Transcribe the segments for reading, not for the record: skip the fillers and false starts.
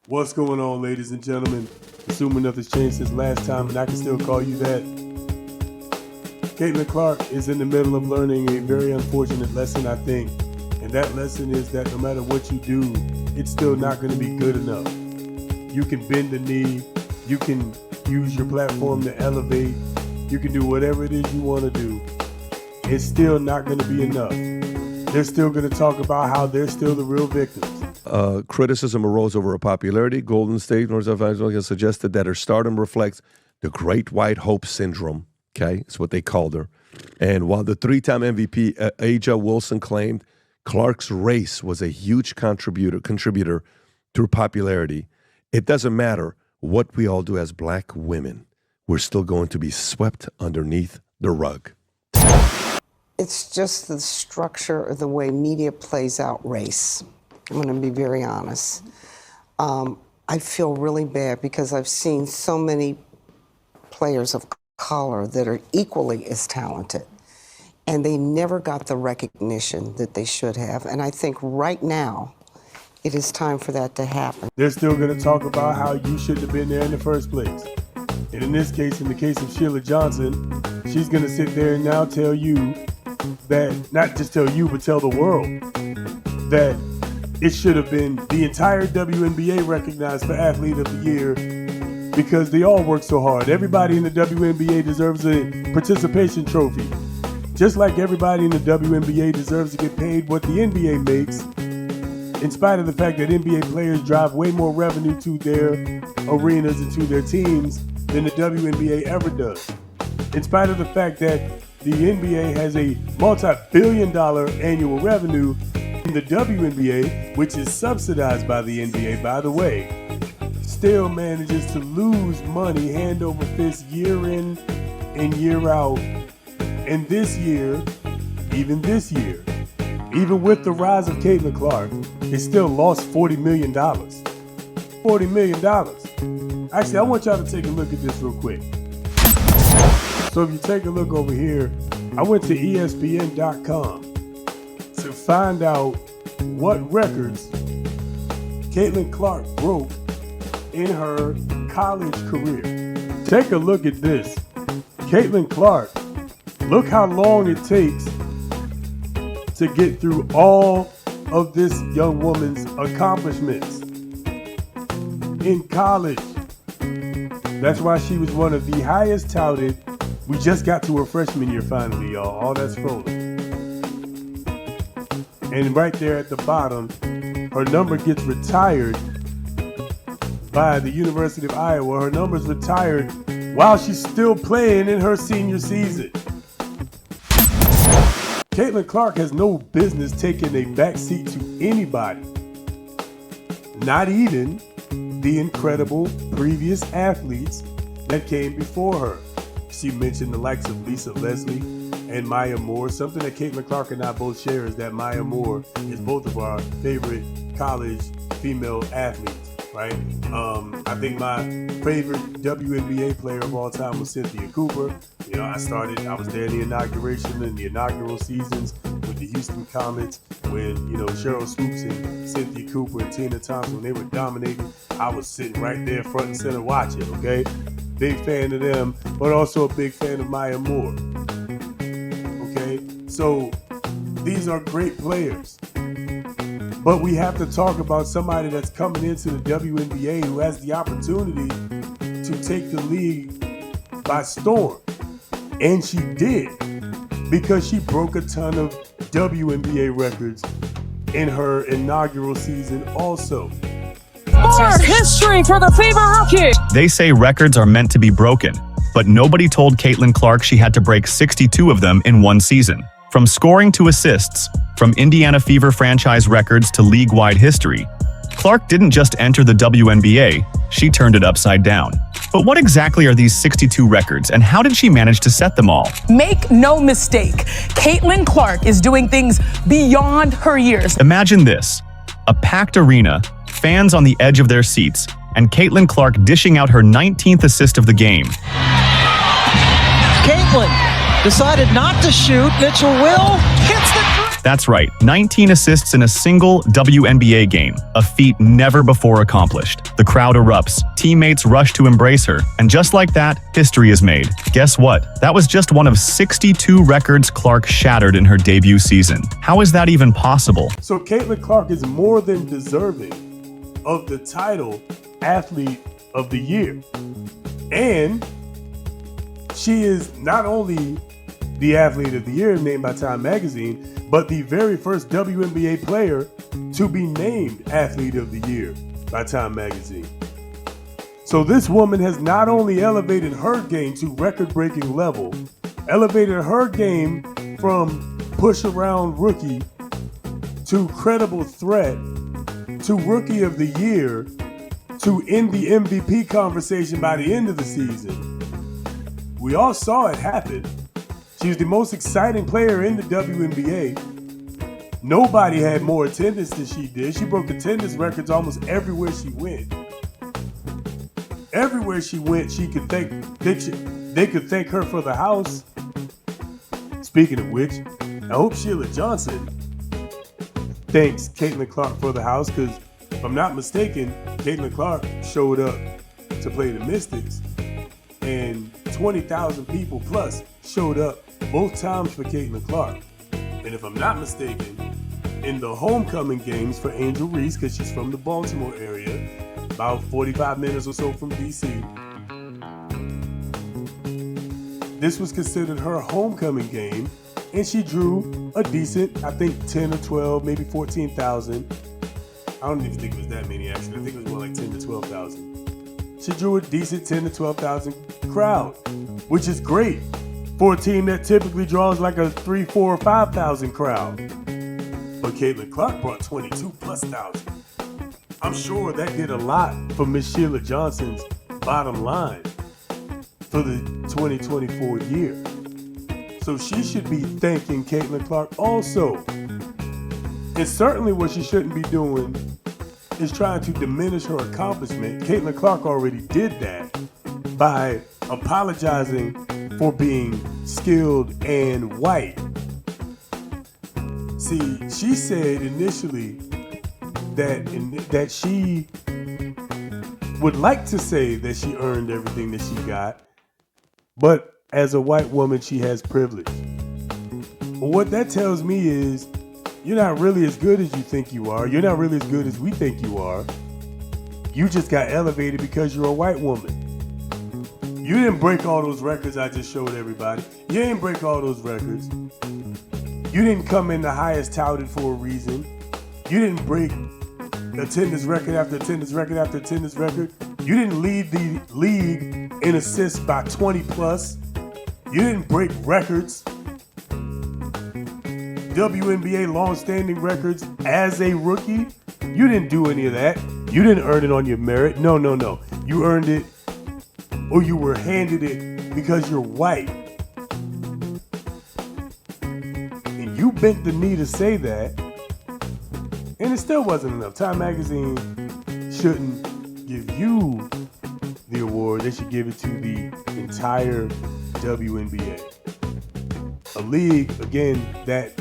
What's going on, ladies and gentlemen? Assuming nothing's changed since last time and I can still call you that. Caitlin Clark is in the middle of learning a very unfortunate lesson, I think. And that lesson is that no matter what you do, it's still not going to be good enough. You can bend the knee, you can use your platform to elevate, you can do whatever it is you want to do. It's still not going to be enough. They're still going to talk about how they're still the real victims. Criticism arose over her popularity. Golden State North has suggested that her stardom reflects the Great White Hope Syndrome. Okay, it's what they called her. And while the three-time MVP A'ja Wilson claimed Clark's race was a huge contributor to her popularity, it doesn't matter what we all do as black women. We're still going to be swept underneath the rug. It's just the structure of the way media plays out race. I'm going to be very honest. I feel really bad because I've seen so many players of color that are equally as talented, and they never got the recognition that they should have. And I think right now, it is time for that to happen. They're still going to talk about how you shouldn't have been there in the first place. And in this case, in the case of Sheila Johnson, she's going to sit there and now tell you that, not just tell you, but tell the world that it should have been the entire WNBA recognized for Athlete of the Year because they all work so hard. Everybody in the WNBA deserves a participation trophy. Just like everybody in the WNBA deserves to get paid what the NBA makes, in spite of the fact that NBA players drive way more revenue to their arenas and to their teams than the WNBA ever does. In spite of the fact that the NBA has a multi-billion-dollar annual revenue, the WNBA, which is subsidized by the NBA, by the way, still manages to lose money hand over fist year in and year out. And this year, even with the rise of Caitlin Clark, it still lost $40 million. $40 million. Actually, I want y'all to take a look at this real quick. So if you take a look over here, I went to ESPN.com to find out what records Caitlin Clark broke in her college career. Take a look at this. Caitlin Clark, look how long it takes to get through all of this young woman's accomplishments in college. That's why she was one of the highest touted. We just got to her freshman year finally, y'all. All that's rolling. And right there at the bottom, her number gets retired by the University of Iowa. Her number's retired while she's still playing in her senior season. Caitlin Clark has no business taking a backseat to anybody, not even the incredible previous athletes that came before her. She mentioned the likes of Lisa Leslie and Maya Moore. Something that Caitlin Clark and I both share is that Maya Moore is both of our favorite college female athletes, right? I think my favorite WNBA player of all time was Cynthia Cooper. You know, I was there in the inauguration and the inaugural seasons with the Houston Comets when, you know, Cheryl Swoops and Cynthia Cooper and Tina Thompson, when they were dominating, I was sitting right there front and center watching, okay? Big fan of them, but also a big fan of Maya Moore. Okay, so these are great players. But we have to talk about somebody that's coming into the WNBA who has the opportunity to take the league by storm. And she did, because she broke a ton of WNBA records in her inaugural season also. More history for the Fever Rookie. They say records are meant to be broken, but nobody told Caitlin Clark she had to break 62 of them in one season. From scoring to assists, from Indiana Fever franchise records to league-wide history, Clark didn't just enter the WNBA, she turned it upside down. But what exactly are these 62 records, and how did she manage to set them all? Make no mistake, Caitlin Clark is doing things beyond her years. Imagine this: a packed arena, fans on the edge of their seats, and Caitlin Clark dishing out her 19th assist of the game. Caitlin decided not to shoot. Mitchell Will hits the three. That's right, 19 assists in a single WNBA game, a feat never before accomplished. The crowd erupts, teammates rush to embrace her, and just like that, history is made. Guess what? That was just one of 62 records Clark shattered in her debut season. How is that even possible? So Caitlin Clark is more than deserving of the title Athlete of the Year. And she is not only the Athlete of the Year named by Time Magazine, but the very first WNBA player to be named Athlete of the Year by Time Magazine. So this woman has not only elevated her game to record-breaking level, elevated her game from push-around rookie to credible threat to Rookie of the Year to in the MVP conversation by the end of the season. We all saw it happen. She was the most exciting player in the WNBA. Nobody had more attendance than she did. She broke attendance records almost everywhere she went. Everywhere she went, they could thank her for the house. Speaking of which, I hope Sheila Johnson thanks Caitlin Clark for the house, because if I'm not mistaken, Caitlin Clark showed up to play the Mystics, and 20,000 people plus showed up both times for Caitlin Clark. And if I'm not mistaken, in the homecoming games for Angel Reese, because she's from the Baltimore area, about 45 minutes or so from DC, this was considered her homecoming game, and she drew a decent, I think 10 or 12, maybe 14,000. I don't even think it was that many actually. I think it was more like 10 to 12,000. She drew a decent 10 to 12,000 crowd, which is great for a team that typically draws like a 3, 4, or 5,000 crowd. But Caitlin Clark brought 22 plus thousand. I'm sure that did a lot for Miss Sheila Johnson's bottom line for the 2024 year. So she should be thanking Caitlin Clark also. And certainly what she shouldn't be doing is trying to diminish her accomplishment. Caitlin Clark already did that by apologizing for being skilled and white. See, she said initially that she would like to say that she earned everything that she got, but as a white woman, she has privilege. But what that tells me is you're not really as good as you think you are. You're not really as good as we think you are. You just got elevated because you're a white woman. You didn't break all those records I just showed everybody. You didn't break all those records. You didn't come in the highest touted for a reason. You didn't break attendance record after attendance record after attendance record. You didn't lead the league in assists by 20 plus. You didn't break records, WNBA long-standing records as a rookie. You didn't do any of that. You didn't earn it on your merit. No. You earned it, or you were handed it because you're white. And you bent the knee to say that, and it still wasn't enough. Time Magazine shouldn't give you the award. They should give it to the entire WNBA. A league, again, that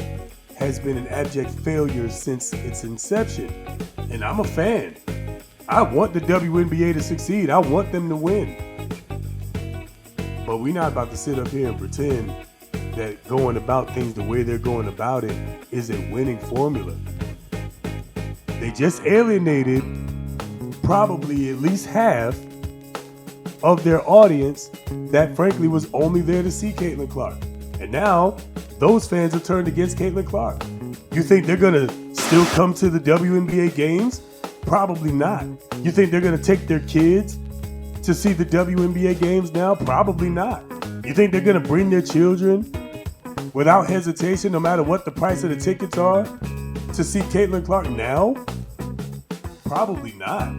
has been an abject failure since its inception. And I'm a fan. I want the WNBA to succeed. I want them to win. But we're not about to sit up here and pretend that going about things the way they're going about it is a winning formula. They just alienated probably at least half of their audience that frankly was only there to see Caitlin Clark. And now those fans have turned against Caitlin Clark. You think they're gonna still come to the WNBA games? Probably not. You think they're gonna take their kids to see the WNBA games now? Probably not. You think they're gonna bring their children without hesitation, no matter what the price of the tickets are, to see Caitlin Clark now? Probably not.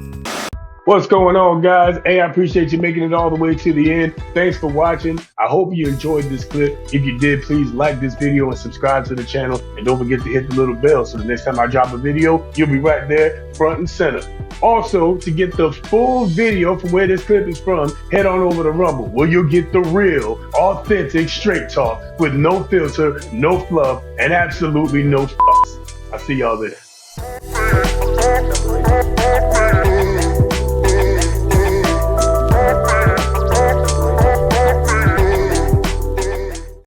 What's going on, guys? Hey, I appreciate you making it all the way to the end. Thanks for watching. I hope you enjoyed this clip. If you did, please like this video and subscribe to the channel. And don't forget to hit the little bell so the next time I drop a video, you'll be right there front and center. Also, to get the full video from where this clip is from, head on over to Rumble, where you'll get the real, authentic, straight talk with no filter, no fluff, and absolutely no fucks. I'll see y'all there.